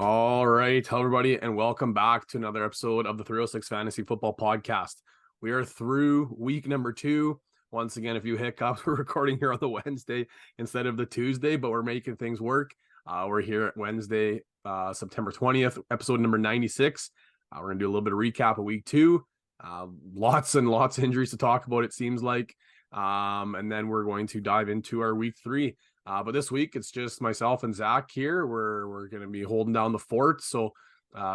All right. Hello, everybody, and welcome back to another episode of the 306 Fantasy Football Podcast. We are through week number 2. Once again, a few hiccups. We're recording here on the Wednesday instead of the Tuesday, but we're making things work. We're here at Wednesday, September 20th, episode number 96. We're going to do a little bit of recap of week 2. Lots and lots of injuries to talk about, it seems like. And then we're going to dive into our week 3. But this week it's just myself and Zach here. We're going to be holding down the fort. So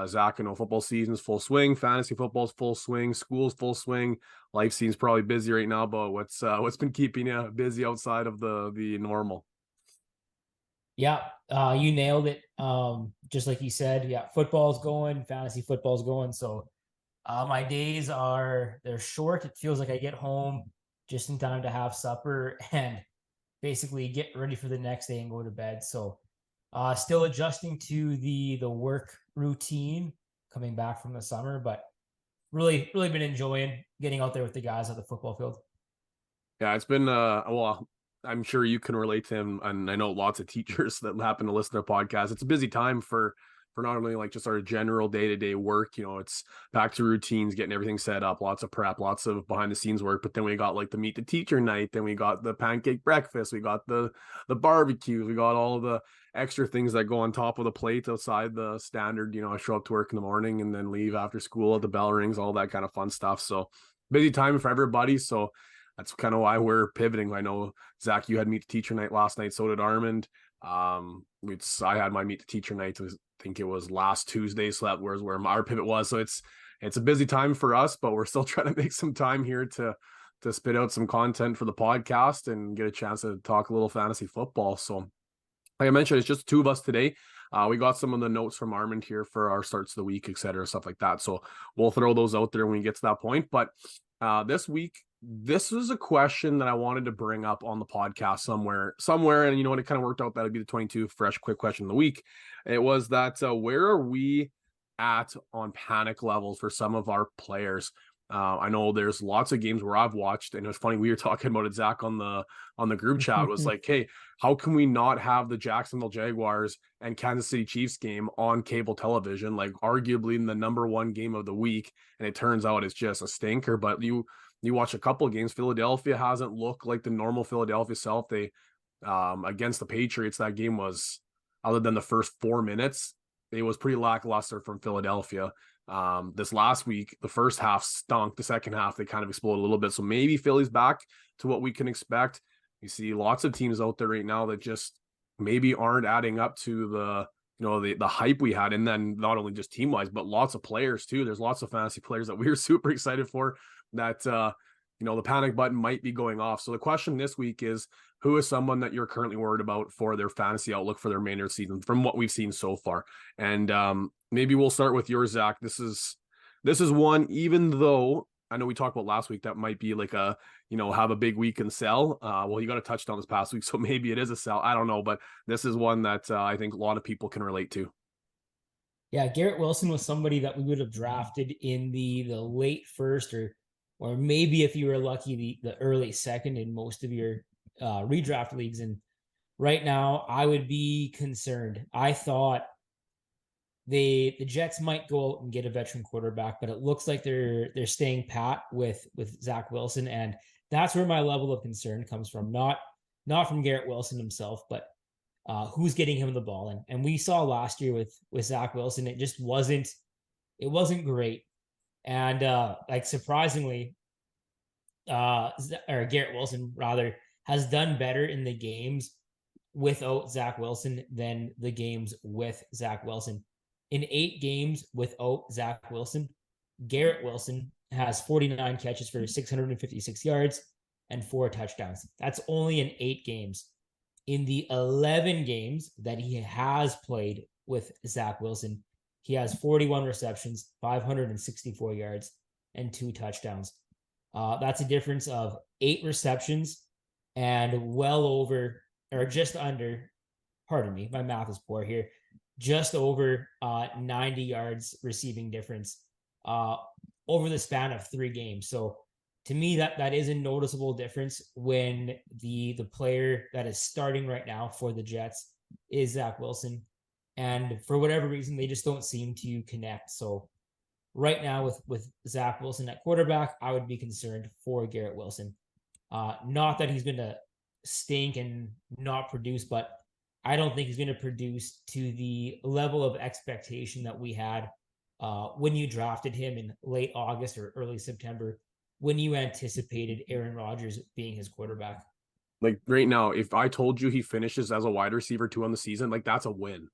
Zach, football season's full swing, fantasy football's full swing, school's full swing. Life seems probably busy right now, but what's been keeping you busy outside of the normal? Yeah, you nailed it. Just like you said, yeah, football's going, fantasy football's going. So my days they're short. It feels like I get home just in time to have supper and basically get ready for the next day and go to bed. So still adjusting to the work routine coming back from the summer, but really been enjoying getting out there with the guys at the football field. Yeah, it's been well, I'm sure you can relate to him, and I know lots of teachers that happen to listen to our podcast. It's a busy time for not only like just our general day-to-day work, it's back to routines, getting everything set up, lots of prep, lots of behind the scenes work. But then we got like the meet the teacher night, then we got the pancake breakfast, we got the barbecues, we got all the extra things that go on top of the plate outside the standard, I show up to work in the morning and then leave after school, the bell rings, all that kind of fun stuff. So busy time for everybody. So that's kind of why we're pivoting. I know, Zach, you had meet the teacher night last night. So did Armand. I had my meet the teacher night. I think it was last Tuesday. So that was where our pivot was. So it's a busy time for us, but we're still trying to make some time here to spit out some content for the podcast and get a chance to talk a little fantasy football. So like I mentioned, it's just two of us today. We got some of the notes from Armand here for our starts of the week, et cetera, stuff like that. So we'll throw those out there when we get to that point. But this week, this was a question that I wanted to bring up on the podcast somewhere, and it kind of worked out. That'd be the 22 fresh quick question of the week. It was that where are we at on panic levels for some of our players? I know there's lots of games where I've watched, and it was funny, we were talking about it, Zach, on the group chat. It was like, hey, how can we not have the Jacksonville Jaguars and Kansas City Chiefs game on cable television, like arguably in the number one game of the week? And it turns out it's just a stinker. But you watch a couple of games, Philadelphia hasn't looked like the normal Philadelphia self. They against the Patriots, that game was, other than the first 4 minutes, it was pretty lackluster from Philadelphia. This last week, the first half stunk. The second half, they kind of exploded a little bit. So maybe Philly's back to what we can expect. You see lots of teams out there right now that just maybe aren't adding up to the hype we had. And then not only just team wise, but lots of players too. There's lots of fantasy players that we were super excited for that, the panic button might be going off. So the question this week is, who is someone that you're currently worried about for their fantasy outlook for the remainder of the season from what we've seen so far? And maybe we'll start with yours, Zach. This is one, even though I know we talked about last week, that might be like a, have a big week and sell. Well, you got a touchdown this past week, so maybe it is a sell. I don't know, but this is one that I think a lot of people can relate to. Yeah, Garrett Wilson was somebody that we would have drafted in the late first or maybe if you were lucky, the early second in most of your redraft leagues. And right now, I would be concerned. I thought the Jets might go out and get a veteran quarterback, but it looks like they're staying pat with Zach Wilson, and that's where my level of concern comes from. Not from Garrett Wilson himself, but who's getting him the ball. And we saw last year with Zach Wilson, it just wasn't great. And surprisingly, or Garrett Wilson rather has done better in the games without Zach Wilson than the games with Zach Wilson. In 8 games without Zach Wilson, Garrett Wilson has 49 catches for 656 yards and 4 touchdowns. That's only in 8 games. In the 11 games that he has played with Zach Wilson, he has 41 receptions, 564 yards, and 2 touchdowns. That's a difference of 8 receptions and well over, or just under, pardon me, my math is poor here, just over 90 yards receiving difference over the span of 3 games. So to me, that is a noticeable difference when the player that is starting right now for the Jets is Zach Wilson. And for whatever reason, they just don't seem to connect. So right now with Zach Wilson at quarterback, I would be concerned for Garrett Wilson. Not that he's going to stink and not produce, but I don't think he's going to produce to the level of expectation that we had when you drafted him in late August or early September, when you anticipated Aaron Rodgers being his quarterback. Like right now, if I told you he finishes as a wide receiver 2 on the season, like that's a win.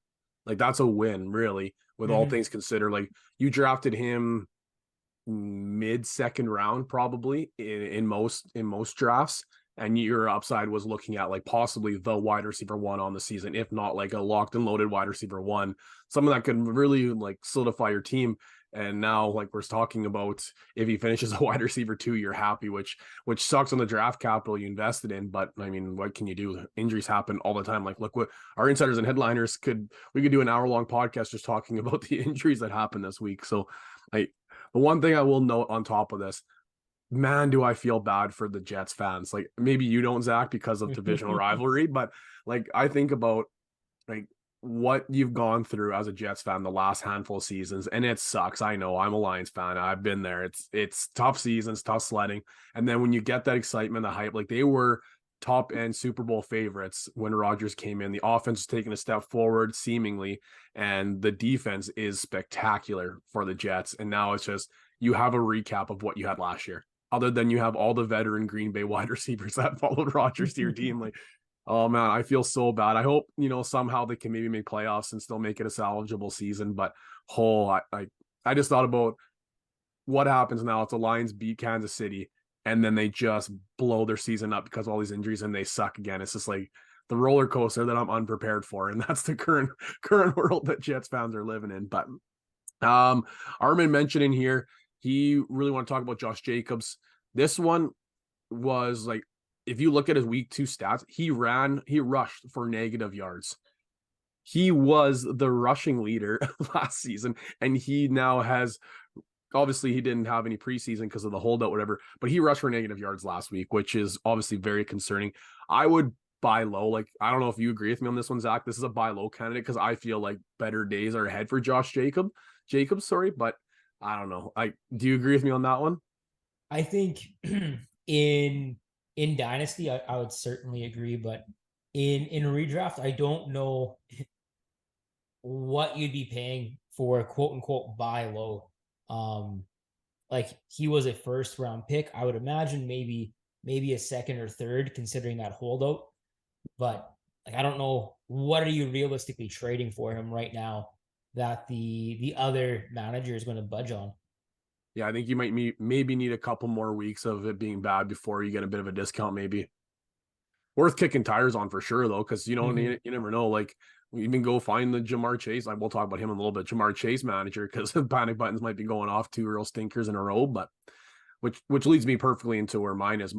Like that's a win, really, with all Mm-hmm. things considered. Like you drafted him mid second round, probably in most drafts, and your upside was looking at like possibly the wide receiver 1 on the season, if not like a locked and loaded wide receiver 1, someone that could really like solidify your team. And now, like we're talking about, if he finishes a wide receiver 2, you're happy, which sucks on the draft capital you invested in. But I mean, what can you do? Injuries happen all the time. Like, look what our insiders and headliners we could do an hour-long podcast just talking about the injuries that happened this week. So, like, the one thing I will note on top of this, man, do I feel bad for the Jets fans. Like maybe you don't, Zach, because of divisional rivalry, but like I think about like what you've gone through as a Jets fan the last handful of seasons, and it sucks. I know, I'm a Lions fan. I've been there. It's tough seasons, tough sledding, and then when you get that excitement, the hype, like they were top end Super Bowl favorites when Rodgers came in. The offense is taking a step forward, seemingly, and the defense is spectacular for the Jets. And now it's just you have a recap of what you had last year. Other than you have all the veteran Green Bay wide receivers that followed Rodgers to your team, like, oh man, I feel so bad. I hope somehow they can maybe make playoffs and still make it a salvageable season. But I just thought about what happens now if the Lions beat Kansas City and then they just blow their season up because of all these injuries and they suck again. It's just like the roller coaster that I'm unprepared for, and that's the current world that Jets fans are living in. But Armin mentioned in here he really want to talk about Josh Jacobs. This one was like, if you look at his week 2 stats, he rushed for negative yards. He was the rushing leader last season, and he now has, obviously he didn't have any preseason because of the holdout, whatever, but he rushed for negative yards last week, which is obviously very concerning. I would buy low. Like, I don't know if you agree with me on this one, Zach. This is a buy low candidate because I feel like better days are ahead for Jacobs, sorry, but I don't know. Do you agree with me on that one? I think in in Dynasty, I would certainly agree, but in redraft, I don't know what you'd be paying for quote unquote buy low. Um, like he was a first round pick. I would imagine maybe a second or third, considering that holdout. But like I don't know, what are you realistically trading for him right now that the other manager is going to budge on? Yeah, I think you might maybe need a couple more weeks of it being bad before you get a bit of a discount, maybe. Worth kicking tires on for sure, though, because Mm-hmm. you never know. Like, we even go find the Jamar Chase. We'll talk about him in a little bit. Jamar Chase manager, because panic buttons might be going off 2 real stinkers in a row. But which leads me perfectly into where mine is.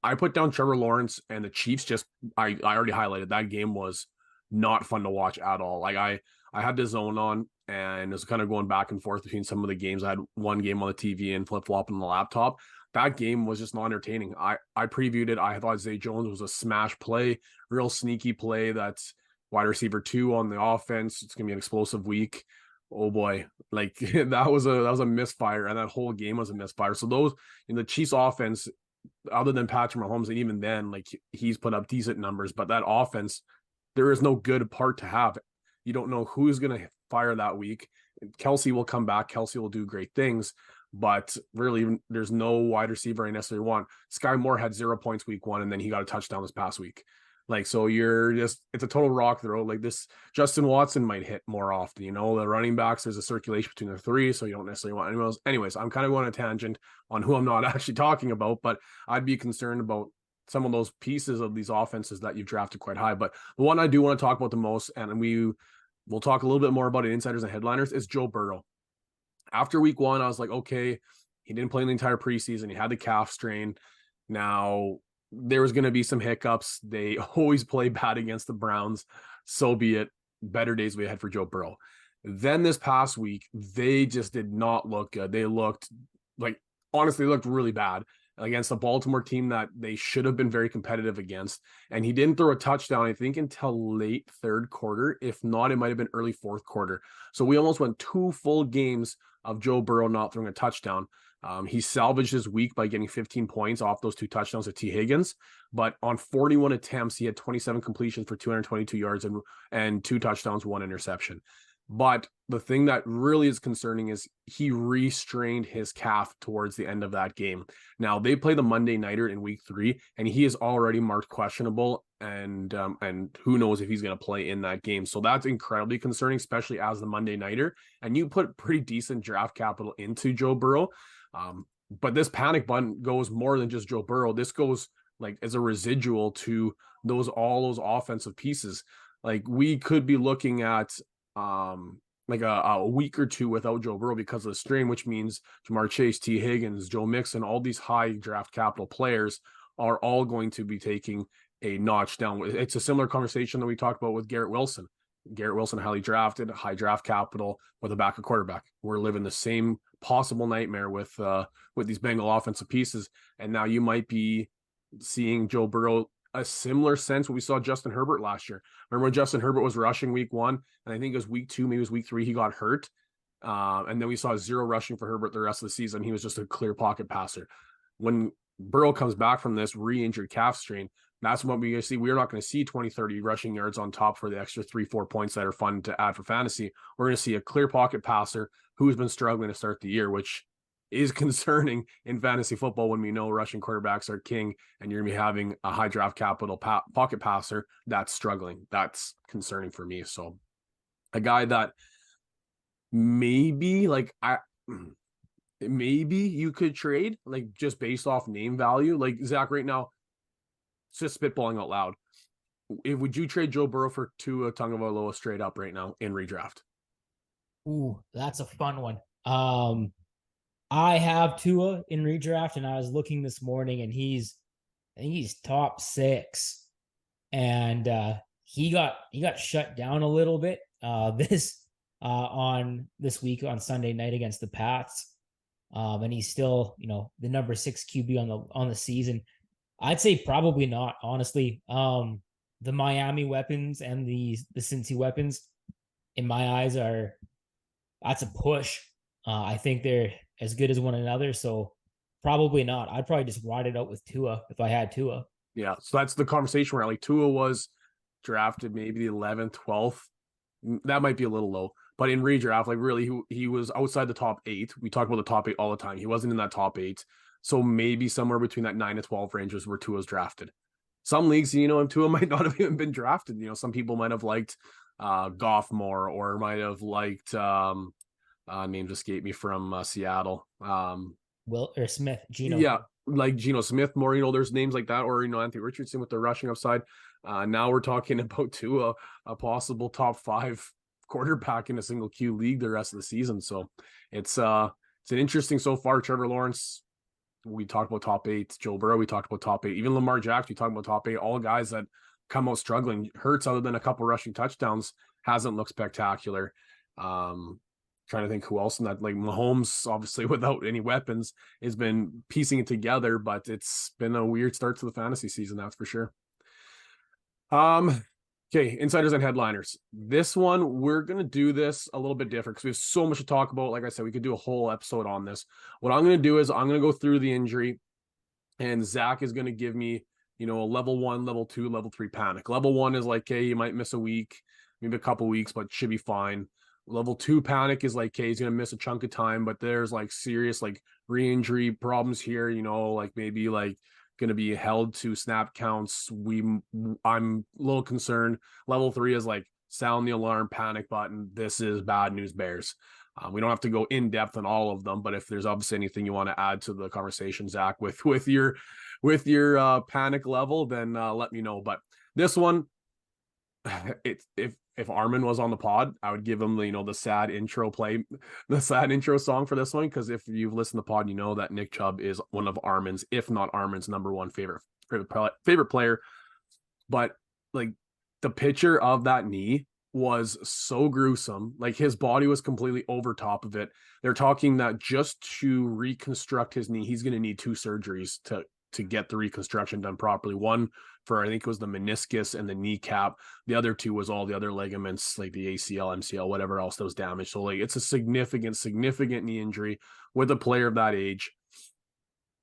I put down Trevor Lawrence and the Chiefs. Just I already highlighted that game was not fun to watch at all. Like I had the zone on and it was kind of going back and forth between some of the games. I had one game on the TV and flip flop on the laptop. That game was just not entertaining. I previewed it. I thought Zay Jones was a smash play, real sneaky play. That's wide receiver 2 on the offense. It's gonna be an explosive week. Oh boy, like that was a misfire, and that whole game was a misfire. So those in the Chiefs offense, other than Patrick Mahomes, and even then, like he's put up decent numbers, but that offense, there is no good part to have. You don't know who's gonna fire that week. Kelsey will come back. Kelsey will do great things, but really, there's no wide receiver I necessarily want. Sky Moore had 0 points week 1, and then he got a touchdown this past week. Like, so it's a total rock throw. Like this, Justin Watson might hit more often. The running backs, there's a circulation between the 3, so you don't necessarily want anyone else. Anyways, I'm kind of going on a tangent on who I'm not actually talking about, but I'd be concerned about some of those pieces of these offenses that you've drafted quite high. But the one I do want to talk about the most, and we'll talk a little bit more about it, insiders and headliners, is Joe Burrow. After week 1, I was like, okay, he didn't play in the entire preseason. He had the calf strain. Now, there was going to be some hiccups. They always play bad against the Browns. So be it. Better days we had for Joe Burrow. Then this past week, they just did not look good. They looked like, honestly, they looked really bad. against a Baltimore team that they should have been very competitive against. And he didn't throw a touchdown, I think, until late third quarter. If not, it might have been early fourth quarter. So we almost went 2 full games of Joe Burrow not throwing a touchdown. He salvaged his week by getting 15 points off those 2 touchdowns of T. Higgins. But on 41 attempts, he had 27 completions for 222 yards and 2 touchdowns, 1 interception. But the thing that really is concerning is he restrained his calf towards the end of that game. Now they play the Monday nighter in week 3, and he is already marked questionable, and who knows if he's going to play in that game. So that's incredibly concerning, especially as the Monday nighter. And you put pretty decent draft capital into Joe Burrow. But this panic button goes more than just Joe Burrow. This goes like as a residual to all those offensive pieces. Like we could be looking at like a week or 2 without Joe Burrow because of the strain, which means Jamar Chase, T. Higgins, Joe Mixon, all these high draft capital players are all going to be taking a notch down. It's a similar conversation that we talked about with Garrett Wilson. Garrett Wilson, highly drafted, high draft capital with a backup quarterback. We're living the same possible nightmare with these Bengal offensive pieces. And now you might be seeing Joe Burrow a similar sense what we saw Justin Herbert last year. Remember when Justin Herbert was rushing week 1, and I think it was week 2, maybe it was week 3, he got hurt. And then we saw 0 rushing for Herbert the rest of the season. He was just a clear pocket passer. When Burrow comes back from this re-injured calf strain, that's what we're going to see. We're not going to see 20, 30 rushing yards on top for the extra 3-4 points that are fun to add for fantasy. We're going to see a clear pocket passer who's been struggling to start the year, which is concerning in fantasy football when we know rushing quarterbacks are king, and you're going to be having a high draft capital pocket passer that's struggling. That's concerning for me. So a guy that maybe maybe you could trade like just based off name value. Like Zach, right now, it's just spitballing out loud. Would you trade Joe Burrow for Tua Tagovailoa straight up right now in redraft? Ooh, that's a fun one. I have Tua in redraft, and I was looking this morning, and I think he's top 6, and he got shut down a little bit on this week on Sunday night against the Pats, and he's still the number 6 QB on the season. I'd say probably not, honestly. The Miami weapons and the Cincy weapons, in my eyes, that's a push. I think they're as good as one another, so probably not. I'd probably just ride it out with Tua if I had Tua. Yeah, so that's the conversation where like Tua was drafted maybe the 11th, 12th. That might be a little low, but in redraft, like really, he was outside the top 8. We talk about the top 8 all the time. He wasn't in that top 8. So maybe somewhere between that 9 to 12 range was where Tua's drafted. Some leagues, Tua might not have even been drafted. Some people might have liked Goff more, or might have liked names escape me from Seattle. Will or Smith, Geno. Yeah, like Geno Smith more. There's names like that, or Anthony Richardson with the rushing upside. Now we're talking about Tua, a possible top 5 quarterback in a single Q league the rest of the season. So it's an interesting so far. Trevor Lawrence, we talked about top 8. Joe Burrow, we talked about top 8. Even Lamar Jackson, we talked about top 8. All guys that come out struggling. Hurts, other than a couple rushing touchdowns, hasn't looked spectacular. Trying to think who else in that, like Mahomes, obviously without any weapons, has been piecing it together, but it's been a weird start to the fantasy season, that's for sure. Okay, insiders and headliners. This one, we're gonna do this a little bit different because we have so much to talk about. Like I said, we could do a whole episode on this. What I'm gonna do is I'm gonna go through the injury, and Zach is gonna give me, a level 1, level 2, level 3 panic. Level 1 is like, hey, you might miss a week, maybe a couple weeks, but should be fine. Level 2 panic is like, okay, he's gonna miss a chunk of time, but there's like serious like re-injury problems here, like maybe like gonna be held to snap counts. I'm a little concerned. Level 3 is like sound the alarm, panic button. This is bad news bears. We don't have to go in depth on all of them, but if there's obviously anything you want to add to the conversation, Zach, with your panic level, then let me know. But this one, if Armin was on the pod, I would give him the sad intro song for this one, because if you've listened to the pod, you know that Nick Chubb is one of Armin's, if not Armin's, number 1 favorite player. But like the picture of that knee, was so gruesome. Like his body was completely over top of it. They're talking that just to reconstruct his knee, he's going to need 2 surgeries to get the reconstruction done properly. One for I think it was the meniscus and the kneecap. The other 2 was all the other ligaments, like the ACL, MCL, whatever else that was damaged. So like it's a significant knee injury with a player of that age.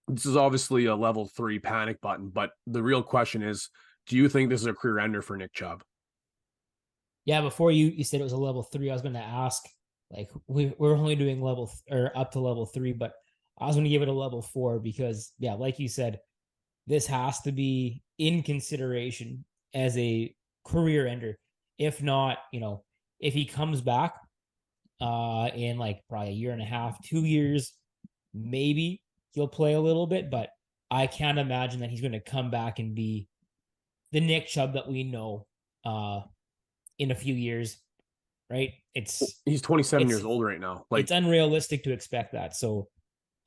This is obviously a level 3 panic button, but the real question is, do you think this is a career ender for Nick Chubb? Yeah, before you said it was a level 3, I was going to ask, like, we're only doing or up to level 3, but I was going to give it a level 4 because, yeah, like you said, this has to be in consideration as a career ender. If not, if he comes back in like probably a year and a half, 2 years, maybe he'll play a little bit, but I can't imagine that he's going to come back and be the Nick Chubb that we know in a few years, right? He's 27 it's years old right now. Like, it's unrealistic to expect that. So,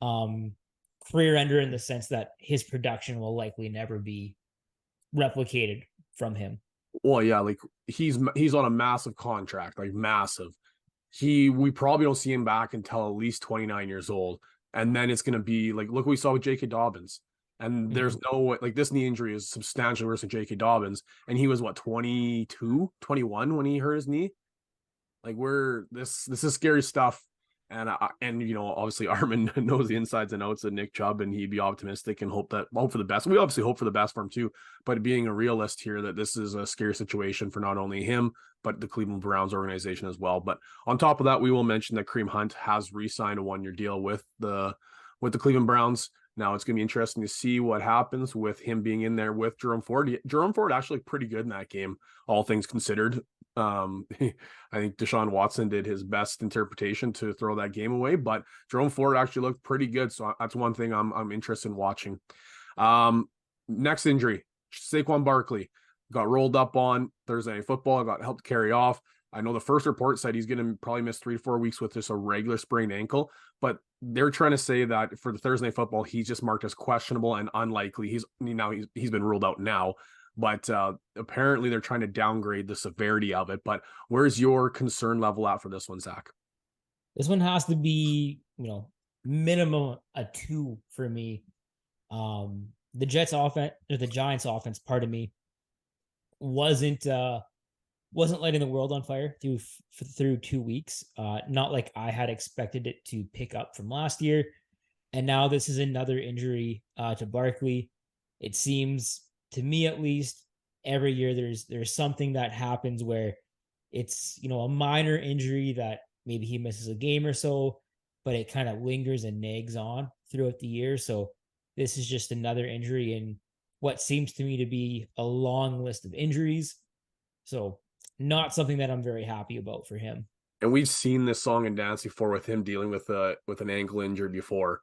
um, career ender in the sense that his production will likely never be replicated from him. well, yeah, like he's on a massive contract, like massive. We probably don't see him back until at least 29 years old. And then it's gonna be like, look what we saw with J.K. Dobbins. And there's no way, like this knee injury is substantially worse than J.K. Dobbins. And he was what, 22, 21 when he hurt his knee? Like this is scary stuff. And obviously Armin knows the insides and outs of Nick Chubb, and he'd be optimistic and hope for the best. We obviously hope for the best for him too, but being a realist here, that this is a scary situation for not only him but the Cleveland Browns organization as well. But on top of that, we will mention that Kareem Hunt has re-signed a 1-year deal with the Cleveland Browns. Now it's going to be interesting to see what happens with him being in there with Jerome Ford. Jerome Ford actually pretty good in that game, all things considered. I think Deshaun Watson did his best interpretation to throw that game away, but Jerome Ford actually looked pretty good. So that's one thing I'm interested in watching. Next injury, Saquon Barkley got rolled up on Thursday Night Football, got helped carry off. I know the first report said he's going to probably miss 3 to 4 weeks with just a regular sprained ankle, but they're trying to say that for the Thursday Night Football, he's just marked as questionable and unlikely. He's been ruled out now, but apparently they're trying to downgrade the severity of it. But where's your concern level at for this one, Zach? This one has to be, minimum a 2 for me. The Giants offense, pardon me, wasn't lighting the world on fire through 2 weeks. Not like I had expected it to pick up from last year. And now this is another injury to Barkley. It seems, to me at least, every year there's something that happens where it's, a minor injury that maybe he misses a game or so, but it kind of lingers and nags on throughout the year. So this is just another injury in what seems to me to be a long list of injuries. So not something that I'm very happy about for him. And we've seen this song and dance before with him dealing with an ankle injury before.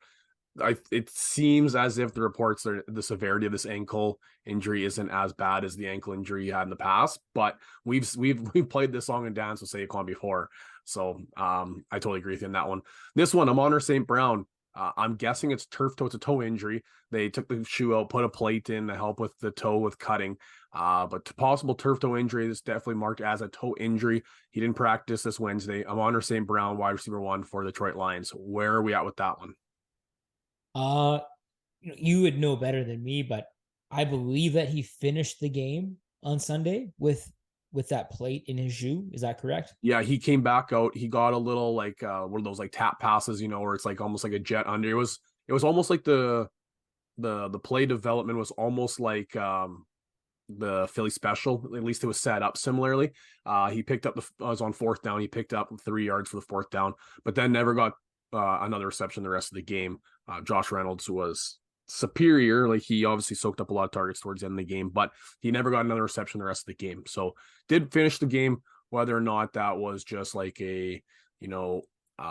It seems as if the reports are the severity of this ankle injury isn't as bad as the ankle injury he had in the past, but we've played this song and dance with Saquon before. So I totally agree with you on that one. This one, Amon-Ra St. Brown. I'm guessing it's turf toe. It's a toe injury. They took the shoe out, put a plate in to help with the toe with cutting. But possible turf toe injury is definitely marked as a toe injury. He didn't practice this Wednesday. Amon-Ra St. Brown, wide receiver 1 for the Detroit Lions. Where are we at with that one? You would know better than me, but I believe that he finished the game on Sunday with that plate in his shoe. Is that correct? Yeah, he came back out. He got a little like one of those like tap passes, where it's like almost like a jet under. It was almost like the play development was almost like the Philly special. At least it was set up similarly. He picked up was on 4th down. He picked up 3 yards for the 4th down, but then never got another reception the rest of the game. Josh Reynolds was superior. Like he obviously soaked up a lot of targets towards the end of the game, but he never got another reception the rest of the game. So did finish the game, whether or not that was just like a,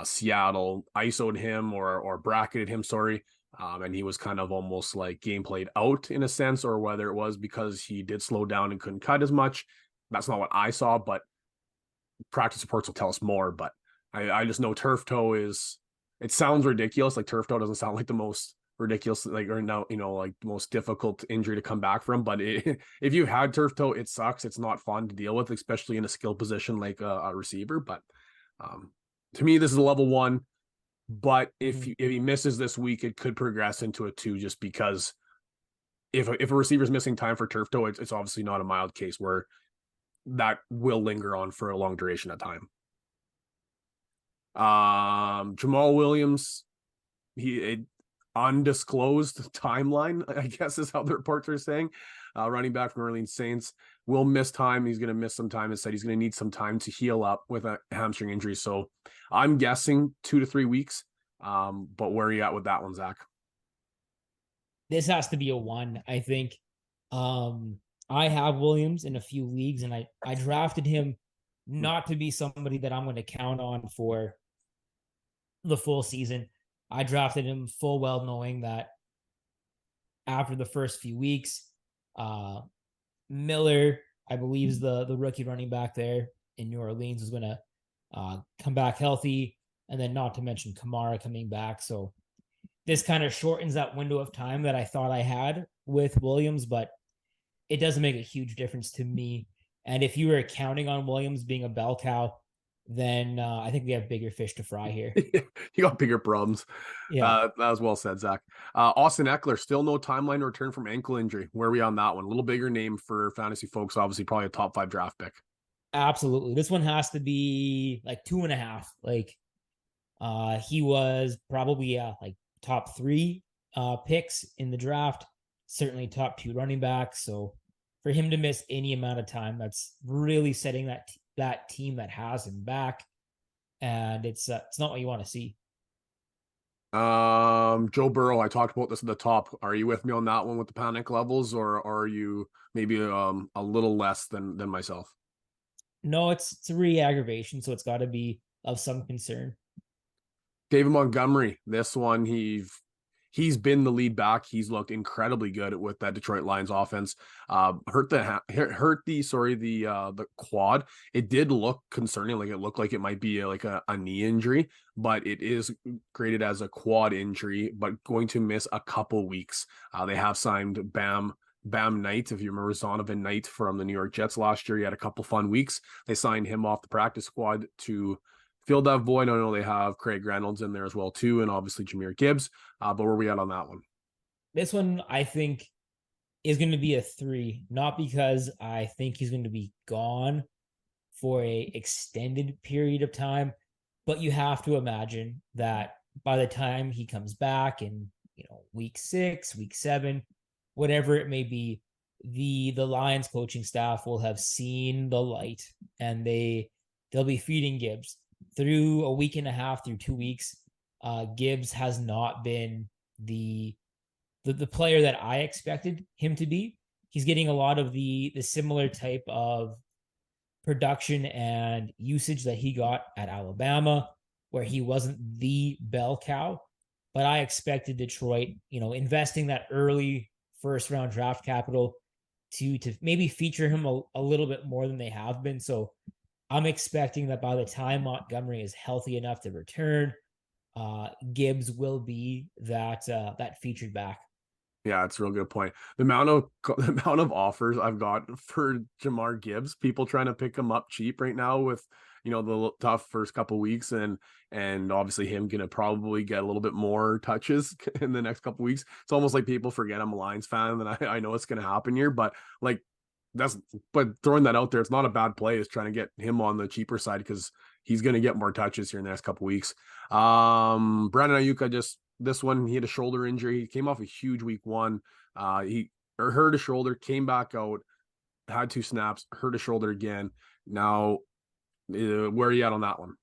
Seattle ISO'd him or bracketed him, sorry. And he was kind of almost like game played out in a sense, or whether it was because he did slow down and couldn't cut as much. That's not what I saw, but practice reports will tell us more. But I just know turf toe it sounds ridiculous. Like turf toe doesn't sound like the most ridiculous, like, or no, like the most difficult injury to come back from. But if you've had turf toe, it sucks. It's not fun to deal with, especially in a skill position like a receiver. But to me, this is a level 1. But if he misses this week, it could progress into a 2, just because if a receiver's missing time for turf toe, it's obviously not a mild case where that will linger on for a long duration of time. Jamal Williams, undisclosed timeline, I guess is how the reports are saying. Running back from Orleans Saints will miss time. He's going to miss some time. It said he's going to need some time to heal up with a hamstring injury. So I'm guessing 2 to 3 weeks. But where are you at with that one, Zach? This has to be a 1, I think. I have Williams in a few leagues, and I drafted him not to be somebody that I'm going to count on for the full season. I drafted him full well knowing that after the first few weeks, Miller, I believe, is the rookie running back there in New Orleans, is going to come back healthy, and then not to mention Kamara coming back. So this kind of shortens that window of time that I thought I had with Williams, but it doesn't make a huge difference to me. And if you were counting on Williams being a bell cow, then I think we have bigger fish to fry here. You got bigger problems. Yeah. That was well said, Zach. Austin Eckler, still no timeline to return from ankle injury. Where are we on that one? A little bigger name for fantasy folks, obviously, probably a top 5 draft pick. Absolutely. This one has to be like 2.5. Like he was probably like top 3 picks in the draft, certainly top 2 running backs. So for him to miss any amount of time, that's really setting that team that has him back, and it's not what you want to see. Joe Burrow, I talked about this at the top. Are you with me on that one with the panic levels, or are you maybe a little less than myself? No, it's a re-aggravation, so it's got to be of some concern. David Montgomery, this one he's been the lead back. He's looked incredibly good with that Detroit Lions offense. Hurt the quad. It did look concerning. Like it looked like it might be like a knee injury, but it is graded as a quad injury, but going to miss a couple weeks. They have signed Bam Knight, if you remember Zonovan Knight from the New York Jets last year. He had a couple fun weeks. They signed him off the practice squad to fill that void. I know they have Craig Reynolds in there as well too, and obviously Jahmyr Gibbs. But where are we at on that one? This one, I think, is going to be a 3, not because I think he's going to be gone for a extended period of time, but you have to imagine that by the time he comes back in, week 6, week 7, whatever it may be, the Lions coaching staff will have seen the light, and they'll be feeding Gibbs through a week and a half, through 2 weeks. Gibbs has not been the player that I expected him to be. He's getting a lot of the similar type of production and usage that he got at Alabama, where he wasn't the bell cow. But I expected Detroit, investing that early first round draft capital to maybe feature him a little bit more than they have been. So I'm expecting that by the time Montgomery is healthy enough to return, Gibbs will be that featured back. Yeah, it's a real good point. The amount of offers I've got for Jahmyr Gibbs, people trying to pick him up cheap right now with the tough first couple weeks, and obviously him gonna probably get a little bit more touches in the next couple weeks. It's almost like people forget I'm a Lions fan, and I know it's gonna happen here, but like but throwing that out there, it's not a bad play. Is trying to get him on the cheaper side because he's gonna get more touches here in the next couple weeks. Brandon Ayuk, this one, he had a shoulder injury. He came off a huge week 1. He hurt a shoulder, came back out, had 2 snaps, hurt a shoulder again. Now, where are you at on that one?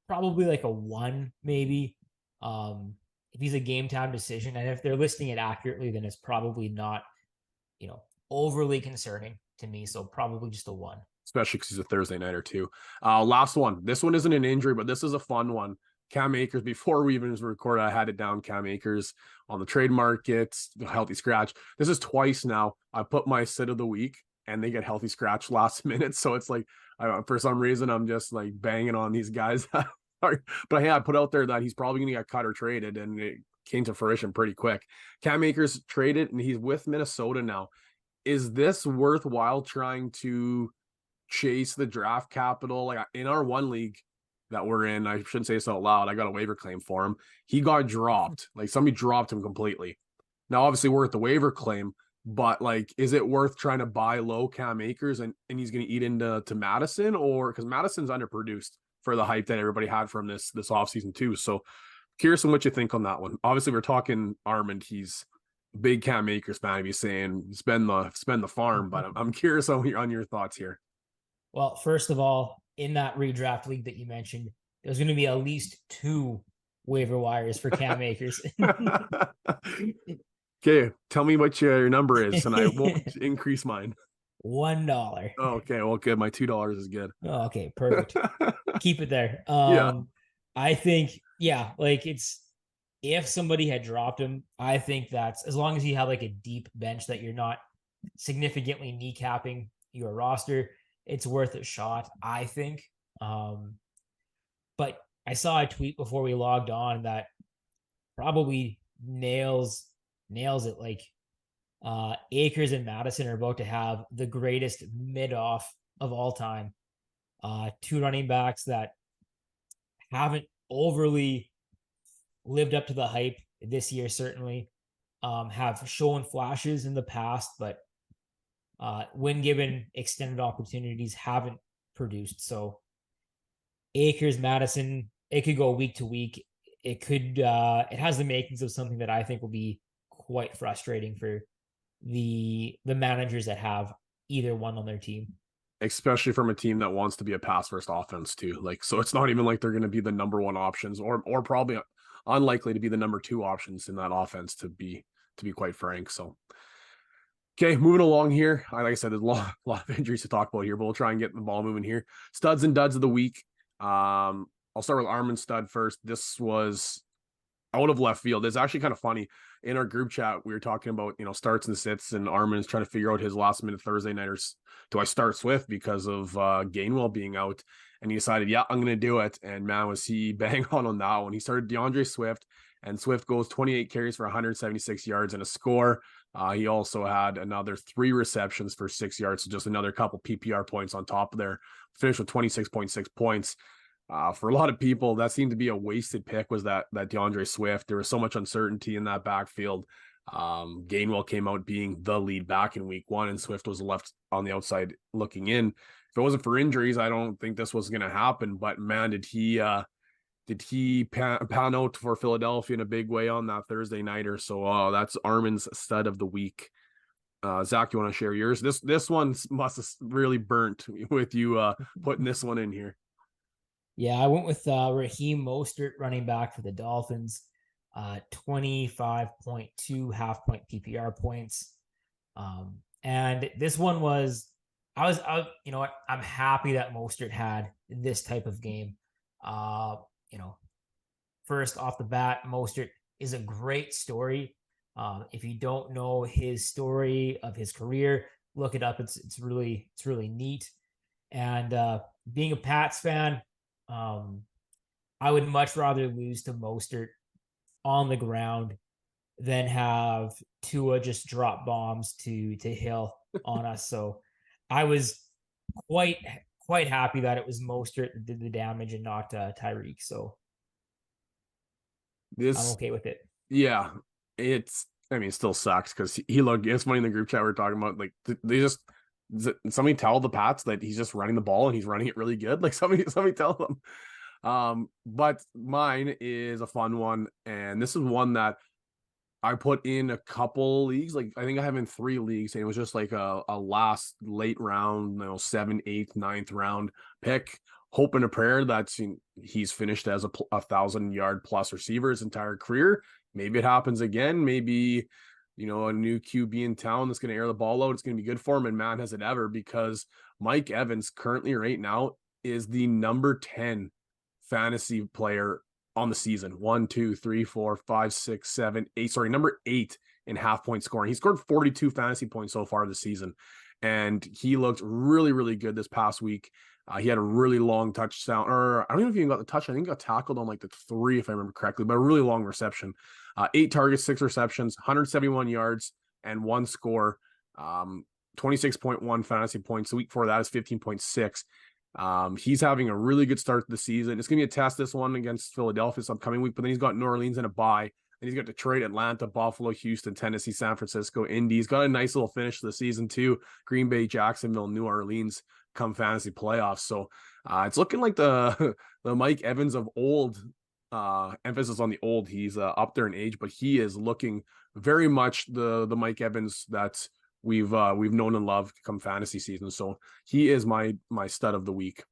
Probably like a 1, maybe. If he's a game time decision, and if they're listing it accurately, then it's probably not, overly concerning to me. So probably just a 1. Especially because he's a Thursday nighter too. Last one. This one isn't an injury, but this is a fun one. Cam Akers, before we even recorded, I had it down. Cam Akers on the trade market, healthy scratch. This is twice now. I put my sit of the week and they get healthy scratch last minute. So it's like, for some reason, I'm just like banging on these guys that but yeah, I put out there that he's probably going to get cut or traded, and it came to fruition pretty quick. Cam Akers traded, and he's with Minnesota now. Is this worthwhile trying to chase the draft capital? Like in our one league that we're in, I shouldn't say this out loud, I got a waiver claim for him. He got dropped. Like somebody dropped him completely. Now, obviously, we're at the waiver claim, but like, is it worth trying to buy low Cam Akers and he's going to eat into Madison, or because Madison's underproduced for the hype that everybody had from this offseason too? So curious on what you think on that one. Obviously, we're talking Armand. He's a big Cam Akers fan. He's saying spend the farm, but I'm curious on your thoughts here. Well, first of all, in that redraft league that you mentioned, there's going to be at least 2 waiver wires for Cam Akers. Okay, tell me what your number is, and I won't increase mine. $1. Oh, okay, well, good. My $2 is good. Oh, okay, perfect. Keep it there. Yeah. I think, yeah, like it's if somebody had dropped him, I think that's as long as you have like a deep bench that you're not significantly kneecapping your roster, it's worth a shot, I think. But I saw a tweet before we logged on that probably nails it. Like Akers and Madison are about to have the greatest mid-off of all time. 2 running backs that haven't overly lived up to the hype this year, certainly. Have shown flashes in the past, but when given extended opportunities, haven't produced. So Akers, Madison, it could go week to week. It could it has the makings of something that I think will be quite frustrating for the managers that have either one on their team. Especially from a team that wants to be a pass first offense too. Like, so it's not even like they're going to be the number 1 options, or probably unlikely to be the number 2 options in that offense, to be quite frank. So okay, moving along here. Like I said, there's a lot of injuries to talk about here, but we'll try and get the ball moving here. Studs and duds of the week. I'll start with Armand Stud first. This was out of left field. It's actually kind of funny. In our group chat, we were talking about, starts and sits, and Armand's trying to figure out his last minute Thursday nighters. Do I start Swift because of Gainwell being out? And he decided, yeah, I'm going to do it. And man, was he bang on that one. He started DeAndre Swift, and Swift goes 28 carries for 176 yards and a score. He also had another 3 receptions for 6 yards. So just another couple PPR points on top of there. Finished with 26.6 points. For a lot of people, that seemed to be a wasted pick, was that DeAndre Swift. There was so much uncertainty in that backfield. Gainwell came out being the lead back in week 1, and Swift was left on the outside looking in. If it wasn't for injuries, I don't think this was going to happen. But man, did he pan out for Philadelphia in a big way on that Thursday nighter. So that's Armin's stud of the week. Zach, you want to share yours? This one must have really burnt with you putting this one in here. Yeah, I went with Raheem Mostert, running back for the Dolphins. 25.2 half point PPR points. And this one was, you know what? I'm happy that Mostert had this type of game. First off the bat, Mostert is a great story. If you don't know his story of his career, look it up. It's really neat. And being a Pats fan, I would much rather lose to Mostert on the ground than have Tua just drop bombs to Hill on us. So I was quite happy that it was Mostert that did the damage and not Tyreek. So I'm okay with it. Yeah, it still sucks because he looked. It's funny in the group chat we are talking about, like, they just, somebody tell the Pats that he's just running the ball and he's running it really good. Like somebody tell them. But mine is a fun one, and this is one that I put in a couple leagues. Like I think I have in 3 leagues, and it was just like a last late round, 7th, 8th, 9th round pick, hope and a prayer that he's finished as a 1,000-yard plus receiver his entire career. Maybe it happens again. Maybe, a new QB in town that's going to air the ball out. It's going to be good for him. And man, has it ever, because Mike Evans currently right now is the number 10 fantasy player on the season. 1, 2, 3, 4, 5, 6, 7, 8. Sorry, number 8 in half point scoring. He scored 42 fantasy points so far this season. And he looked really, really good this past week. He had a really long touchdown, or I don't even know if he even got the touch. I think he got tackled on like the 3, if I remember correctly, but a really long reception. 8 targets, 6 receptions, 171 yards, and 1 score. 26.1 fantasy points. The week before that is 15.6. He's having a really good start to the season. It's going to be a test, this one, against Philadelphia this upcoming week, but then he's got New Orleans in a bye. And he's got Detroit, Atlanta, Buffalo, Houston, Tennessee, San Francisco, Indy. He's got a nice little finish to the season too. Green Bay, Jacksonville, New Orleans come fantasy playoffs. So it's looking like the the Mike Evans of old. Emphasis on the old. He's up there in age, but he is looking very much the Mike Evans that we've known and loved come fantasy season. So he is my stud of the week.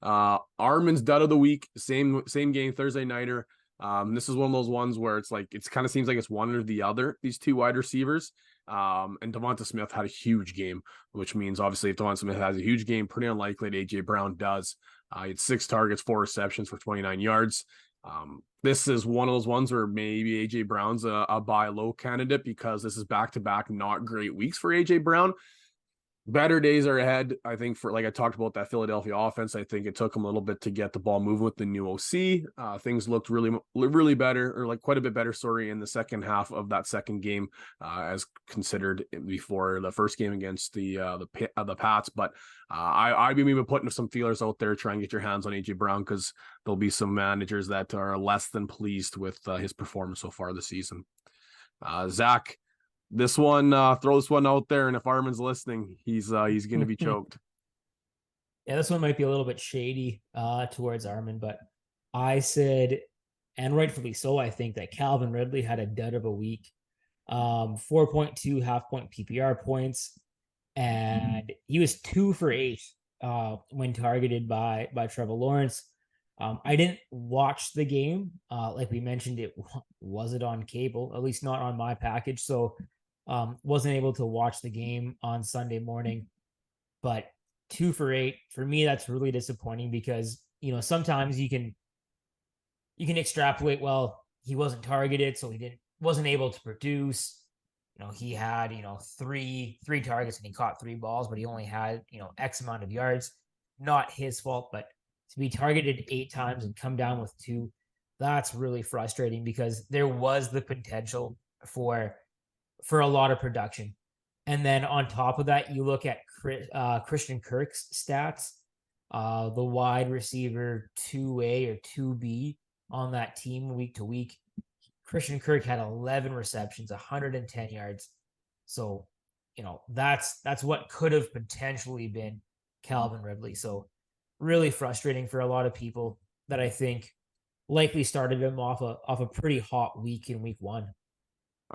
Armin's dud of the week. Same game, Thursday nighter. This is one of those ones where it's like it kind of seems like it's one or the other, these two wide receivers. And Devonta Smith had a huge game, which means obviously if Devonta Smith has a huge game, pretty unlikely that AJ Brown does. He had 6 targets, 4 receptions for 29 yards. This is one of those ones where maybe AJ Brown's a buy low candidate because this is back-to-back not great weeks for AJ Brown. Better days are ahead. I think for, like I talked about, that Philadelphia offense, I think it took him a little bit to get the ball moving with the new OC. Things looked really better, or like quite a bit better, sorry, in the second half of that second game, as considered before the first game against the Pats. But I've been even putting some feelers out there, trying to get your hands on AJ Brown, because there'll be some managers that are less than pleased with his performance so far this season. Zach, this one, throw this one out there, and if Armin's listening, he's going to be choked. Yeah, this one might be a little bit shady towards Armin, but I said, and rightfully so, I think that Calvin Ridley had a dud of a week. 4.2 half-point PPR points, and he was 2 for 8 when targeted by Trevor Lawrence. I didn't watch the game. Like we mentioned, it wasn't on cable, at least not on my package. So wasn't able to watch the game on Sunday morning. But 2 for 8, for me, that's really disappointing because, sometimes you can extrapolate, well, he wasn't targeted, so he wasn't able to produce. He had, 3 targets and he caught 3 balls, but he only had, X amount of yards. Not his fault, but to be targeted 8 times and come down with 2, that's really frustrating because there was the potential for a lot of production. And then on top of that, you look at Christian Kirk's stats, the wide receiver 2A or 2B on that team week to week. Christian Kirk had 11 receptions, 110 yards. So, that's what could have potentially been Calvin Ridley. So really frustrating for a lot of people that I think likely started him off a pretty hot week in week 1.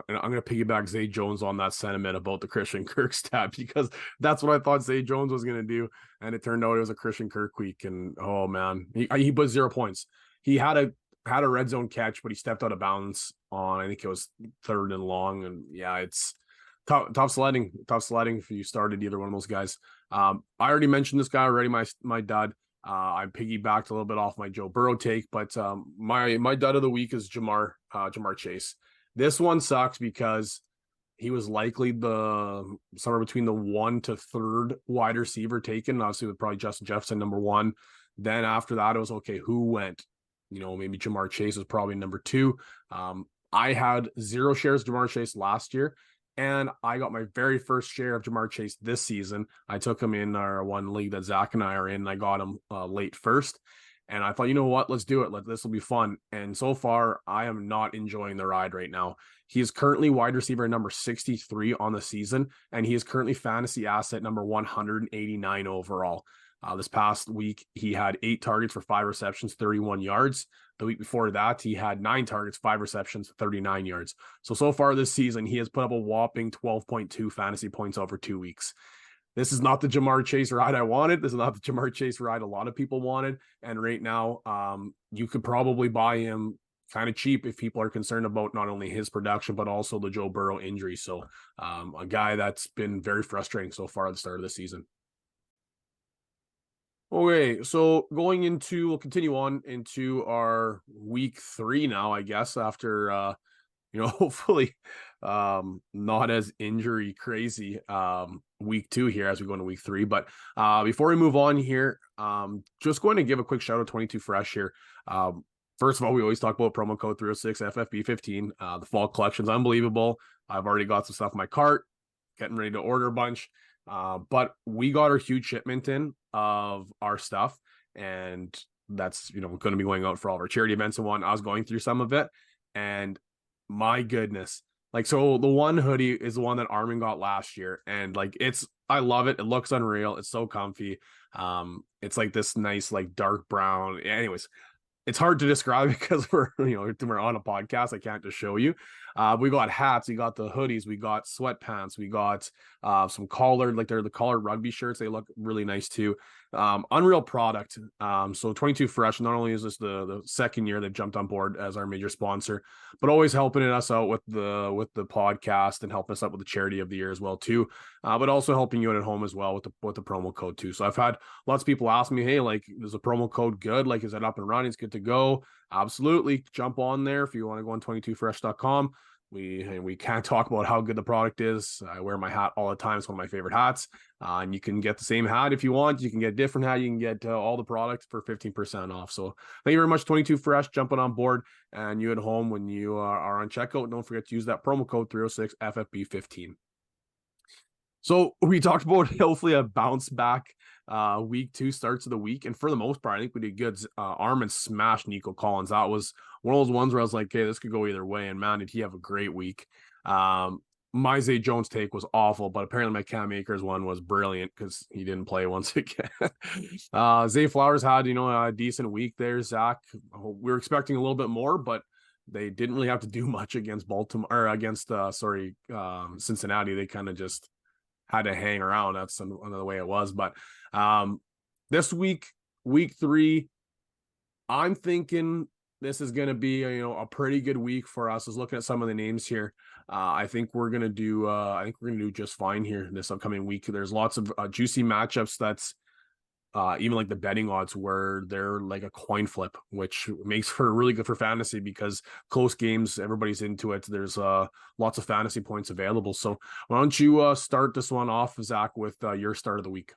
And I'm going to piggyback Zay Jones on that sentiment about the Christian Kirk stat, because that's what I thought Zay Jones was going to do. And it turned out it was a Christian Kirk week. And oh man, he put 0 points. He had a red zone catch, but he stepped out of bounds on, I think it was 3rd and long. And yeah, it's tough sledding if you started either one of those guys. I already mentioned this guy already, my dud. I piggybacked a little bit off my Joe Burrow take, but my dud of the week is Jamar Chase. This one sucks because he was likely somewhere between the 1 to 3rd wide receiver taken. Obviously, with probably Justin Jefferson number 1. Then after that, it was okay, who went? Maybe Jamar Chase was probably number 2. I had 0 shares of Jamar Chase last year, and I got my very first share of Jamar Chase this season. I took him in our one league that Zach and I are in, and I got him late first. And I thought, you know what, let's do it. This will be fun. And so far, I am not enjoying the ride right now. He is currently wide receiver number 63 on the season, and he is currently fantasy asset number 189 overall. This past week, he had 8 targets for 5 receptions, 31 yards. The week before that, he had 9 targets, 5 receptions, 39 yards. So far this season, he has put up a whopping 12.2 fantasy points over 2 weeks. This is not the Jamar Chase ride I wanted. This is not the Jamar Chase ride a lot of people wanted. And right now, you could probably buy him kind of cheap if people are concerned about not only his production, but also the Joe Burrow injury. So a guy that's been very frustrating so far at the start of the season. Okay, so we'll continue on into our week 3 now, I guess, after hopefully not as injury crazy week 2 here as we go into week 3. But before we move on here, just going to give a quick shout out 22 Fresh here. First of all, we always talk about promo code 306 FFB15. The fall collection's unbelievable. I've already got some stuff in my cart, getting ready to order a bunch. But we got our huge shipment in of our stuff, and that's going to be going out for all of our charity events and whatnot. I was going through some of it, and my goodness, like, so the one hoodie is the one that Armin got last year, and like I love it. It looks unreal. It's so comfy. It's like this nice like dark brown. Anyways, it's hard to describe because we're on a podcast. I can't just show you. We got hats, we got the hoodies, we got sweatpants, we got some collared, like they're the collared rugby shirts. They look really nice too. Unreal product. So 22 Fresh, not only is this the second year they've jumped on board as our major sponsor, but always helping us out with the podcast and helping us out with the charity of the year as well too. But also helping you out at home as well with the promo code too. So I've had lots of people ask me, hey, like, is the promo code good? Like, is it up and running? It's good to go. Absolutely. Jump on there if you want to go on 22fresh.com. We can't talk about how good the product is. I wear my hat all the time. It's one of my favorite hats. And you can get the same hat if you want. You can get a different hat. You can get all the products for 15% off. So thank you very much, 22 Fresh, jumping on board. And you at home, when you are on checkout, don't forget to use that promo code 306 FFB15. So we talked about hopefully a bounce back week 2 starts of the week. And for the most part, I think we did good. Armin smashed Nico Collins. That was one of those ones where I was like, okay, this could go either way. And man, did he have a great week. My Zay Jones take was awful, but apparently my Cam Akers one was brilliant because he didn't play once again. Zay Flowers had, a decent week there, Zach. We were expecting a little bit more, but they didn't really have to do much against Baltimore or against Cincinnati. They kind of just had to hang around. That's another way it was. But this week 3, I'm thinking this is going to be a pretty good week for us. I was looking at some of the names here. I think we're going to do just fine here this upcoming week. There's lots of juicy matchups that's even like the betting odds where they're like a coin flip, which makes for really good for fantasy because close games, everybody's into it. There's lots of fantasy points available. So why don't you start this one off, Zach, with your start of the week?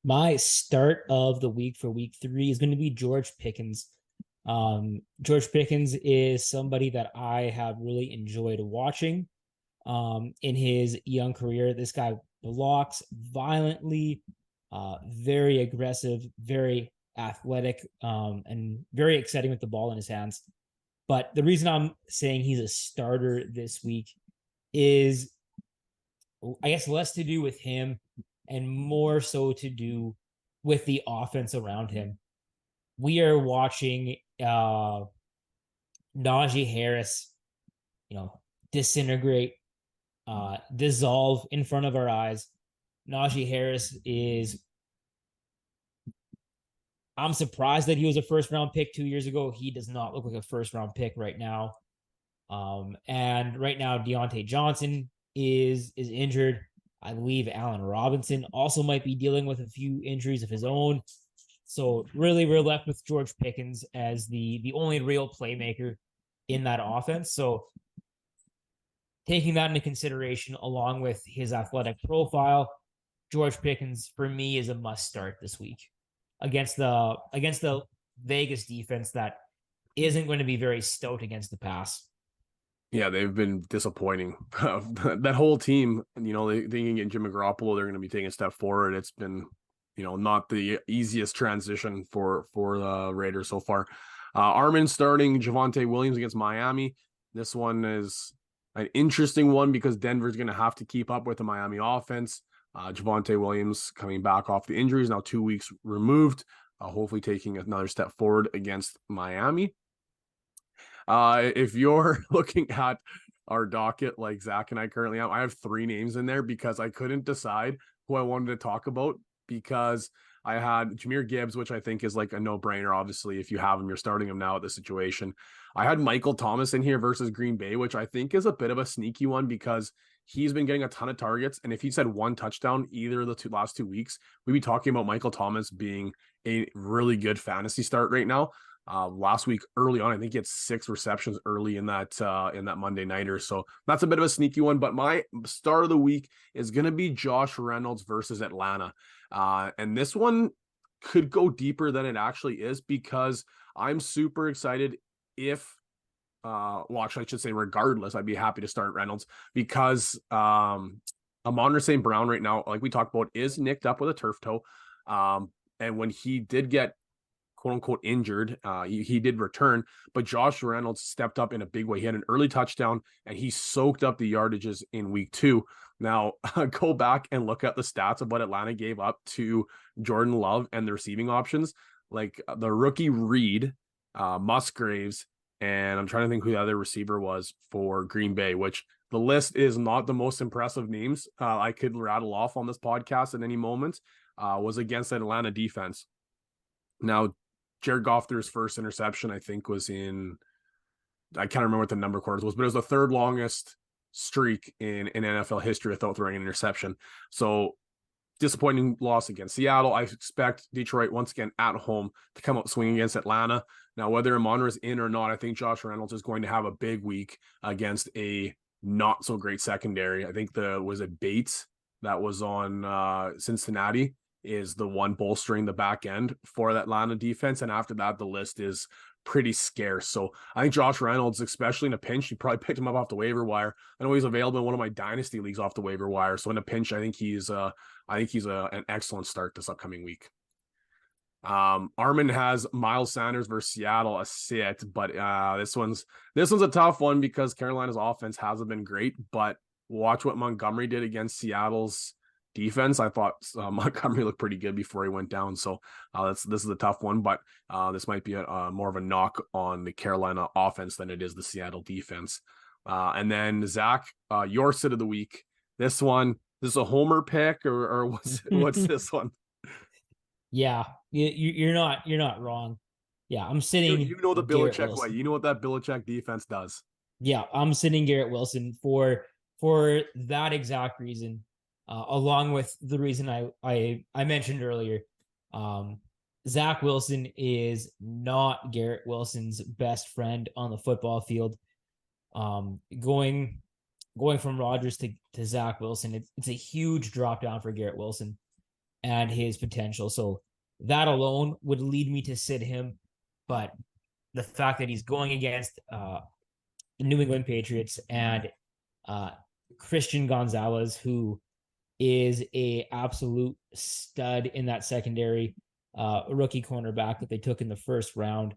My start of the week for week 3 is going to be George Pickens. George Pickens is somebody that I have really enjoyed watching in his young career. This guy blocks violently, very aggressive, very athletic, and very exciting with the ball in his hands. But the reason I'm saying he's a starter this week is, I guess, less to do with him and more so to do with the offense around him. We are watching Najee Harris, disintegrate, dissolve in front of our eyes. Najee Harris I'm surprised that he was a first round pick 2 years ago. He does not look like a first round pick right now. And right now, Deontay Johnson is injured. I believe Allen Robinson also might be dealing with a few injuries of his own. So really, we're left with George Pickens as the only real playmaker in that offense. So taking that into consideration, along with his athletic profile, George Pickens for me is a must start this week against the Vegas defense that isn't going to be very stout against the pass. Yeah, they've been disappointing. That whole team, they can get Jimmy Garoppolo, they're going to be taking a step forward. It's been, not the easiest transition for the Raiders so far. Armin starting Javonte Williams against Miami. This one is an interesting one because Denver's going to have to keep up with the Miami offense. Javonte Williams coming back off the injuries, now 2 weeks removed, hopefully taking another step forward against Miami. If you're looking at our docket like Zach and I currently have, I have 3 names in there because I couldn't decide who I wanted to talk about because I had Jahmyr Gibbs, which I think is like a no-brainer. Obviously, if you have him, you're starting him now at the situation. I had Michael Thomas in here versus Green Bay, which I think is a bit of a sneaky one because he's been getting a ton of targets. And if he's had 1 touchdown either of the last 2 weeks, we'd be talking about Michael Thomas being a really good fantasy start right now. last week early on. I think he had 6 receptions early in that Monday nighter. So that's a bit of a sneaky one. But my start of the week is going to be Josh Reynolds versus Atlanta. And this one could go deeper than it actually is, because I'm super excited if well, actually, I should say regardless, I'd be happy to start Reynolds, because Amon St. Brown right now, like we talked about, is nicked up with a turf toe. And when he did get quote unquote injured, he did return, but Josh Reynolds stepped up in a big way. He had an early touchdown and he soaked up the yardages in week 2. Now, go back and look at the stats of what Atlanta gave up to Jordan Love and the receiving options. Like the rookie Reed, Musgraves, and I'm trying to think who the other receiver was for Green Bay, which the list is not the most impressive names I could rattle off on this podcast at any moment, was against that Atlanta defense. Now, Jared Goff threw his first interception, I think was in, I can't remember what the number quarters was, but it was the third longest streak in NFL history without throwing an interception. So disappointing loss against Seattle. I expect Detroit once again at home to come up swinging against Atlanta. Now, whether Amon is in or not, I think Josh Reynolds is going to have a big week against a not so great secondary. I think was it Bates that was on Cincinnati is the one bolstering the back end for that Atlanta defense. And after that, the list is pretty scarce. So I think Josh Reynolds, especially in a pinch, you probably picked him up off the waiver wire. I know he's available in one of my dynasty leagues off the waiver wire. So in a pinch, I think he's an excellent start this upcoming week. Armin has Miles Sanders versus Seattle, a sit, but this one's a tough one because Carolina's offense hasn't been great. But watch what Montgomery did against Seattle's defense. I thought Montgomery looked pretty good before he went down. So this is a tough one, but this might be more of a knock on the Carolina offense than it is the Seattle defense. And then Zach, your sit of the week. This is a homer pick or what's this one? Yeah, you're not wrong. Yeah, I'm sitting. You know the Garrett Belichick way. Wilson. You know what that Belichick defense does. Yeah, I'm sitting Garrett Wilson for that exact reason, along with the reason I mentioned earlier. Zach Wilson is not Garrett Wilson's best friend on the football field. Going from Rodgers to Zach Wilson, it's a huge drop down for Garrett Wilson and his potential. So that alone would lead me to sit him. But the fact that he's going against the New England Patriots and Christian Gonzalez, who is a absolute stud in that secondary, rookie cornerback that they took in the first round,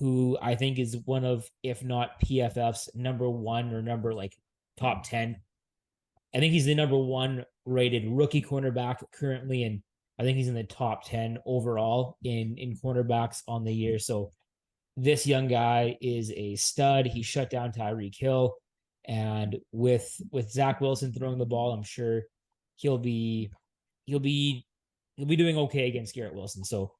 who I think is one of, if not PFF's number 1 or number top 10. I think he's the number 1 rated rookie cornerback currently, and I think he's in the top 10 overall in cornerbacks on the year. So this young guy is a stud. He shut down Tyreek Hill, and with Zach Wilson throwing the ball, I'm sure he'll be doing okay against Garrett Wilson. So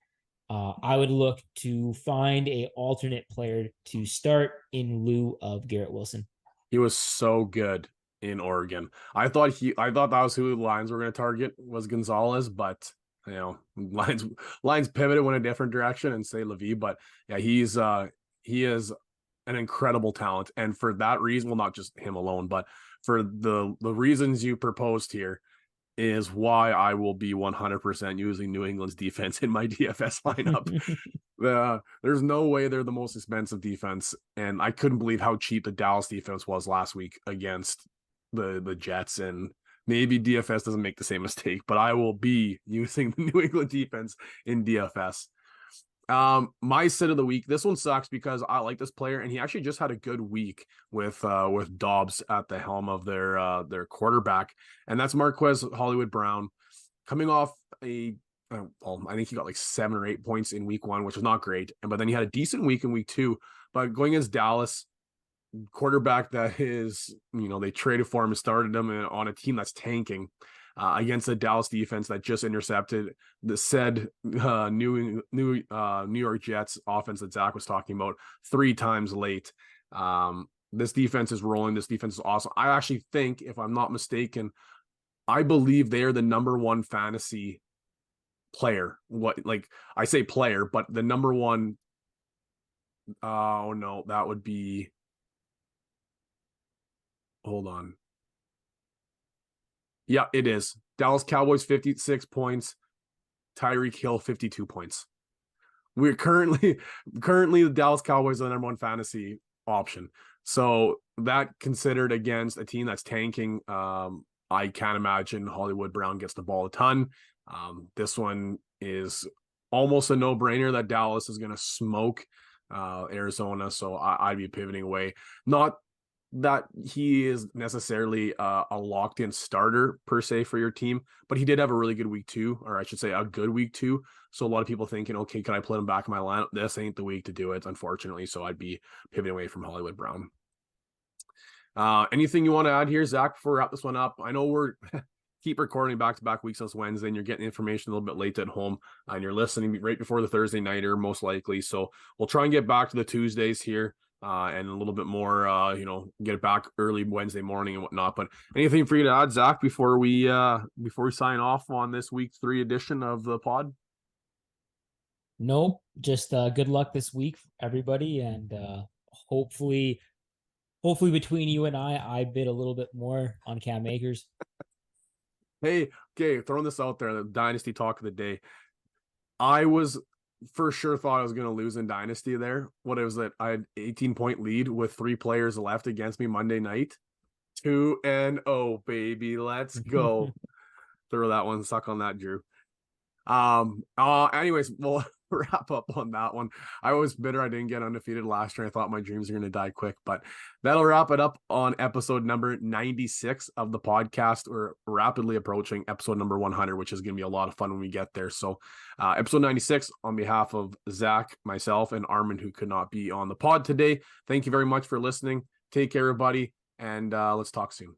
I would look to find a alternate player to start in lieu of Garrett Wilson. He was so good in Oregon. I thought that was who the Lions were going to target, was Gonzalez, but Lions pivoted, went a different direction and say Levy. But yeah, he is an incredible talent, and for that reason, well, not just him alone, but for the reasons you proposed here, is why I will be 100% using New England's defense in my DFS lineup. There's no way they're the most expensive defense, and I couldn't believe how cheap the Dallas defense was last week against the Jets. And maybe DFS doesn't make the same mistake, but I will be using the New England defense in DFS. My sit of the week, this one sucks because I like this player, and he actually just had a good week with Dobbs at the helm of their quarterback, and that's Marquez Hollywood Brown, coming off I think he got like 7 or 8 points in week 1, which was not great, but then he had a decent week in week 2. But going against Dallas, quarterback that is, they traded for him and started him on a team that's tanking, against the Dallas defense that just intercepted the said New York Jets offense that Zach was talking about 3 times late. This defense is rolling. This defense is awesome. I actually think, if I'm not mistaken, I believe they are the number 1 fantasy player. I say player, but the number 1 Oh no, that would be, hold on. Yeah, it is. Dallas Cowboys 56 points, Tyreek Hill 52 points. We're currently the Dallas Cowboys are the number one fantasy option. So that considered against a team that's tanking, I can't imagine Hollywood Brown gets the ball a ton. This one is almost a no-brainer that Dallas is going to smoke Arizona. So I'd be pivoting away. Not that he is necessarily a locked in starter per se for your team, but he did have a really good week 2, or I should say a good week 2. So a lot of people thinking, okay, can I put him back in my lineup? This ain't the week to do it, unfortunately. So I'd be pivoting away from Hollywood Brown. Anything you want to add here, Zach, before we wrap this one up? I know we're keep recording back-to-back weeks on Wednesday, and you're getting information a little bit late at home, and you're listening right before the Thursday nighter, most likely. So we'll try and get back to the Tuesdays here. And a little bit more, get it back early Wednesday morning and whatnot. But anything for you to add, Zach, before we sign off on this week 3 edition of the pod? Nope. Just good luck this week, everybody, and hopefully between you and I bid a little bit more on Cam Akers. Hey, okay, throwing this out there, the Dynasty talk of the day. I was for sure thought I was going to lose in Dynasty there. What it was that I had 18-point lead with 3 players left against me Monday night. 2-0, baby. Let's go. Throw that one, suck on that, Drew. Anyways, we'll wrap up on that one. I was bitter I didn't get undefeated last year. I thought my dreams are going to die quick, but that'll wrap it up on episode number 96 of the podcast. We're rapidly approaching episode number 100, which is going to be a lot of fun when we get there. So episode 96, on behalf of Zach, myself, and Armin, who could not be on the pod today, thank you very much for listening. Take care, everybody, and let's talk soon.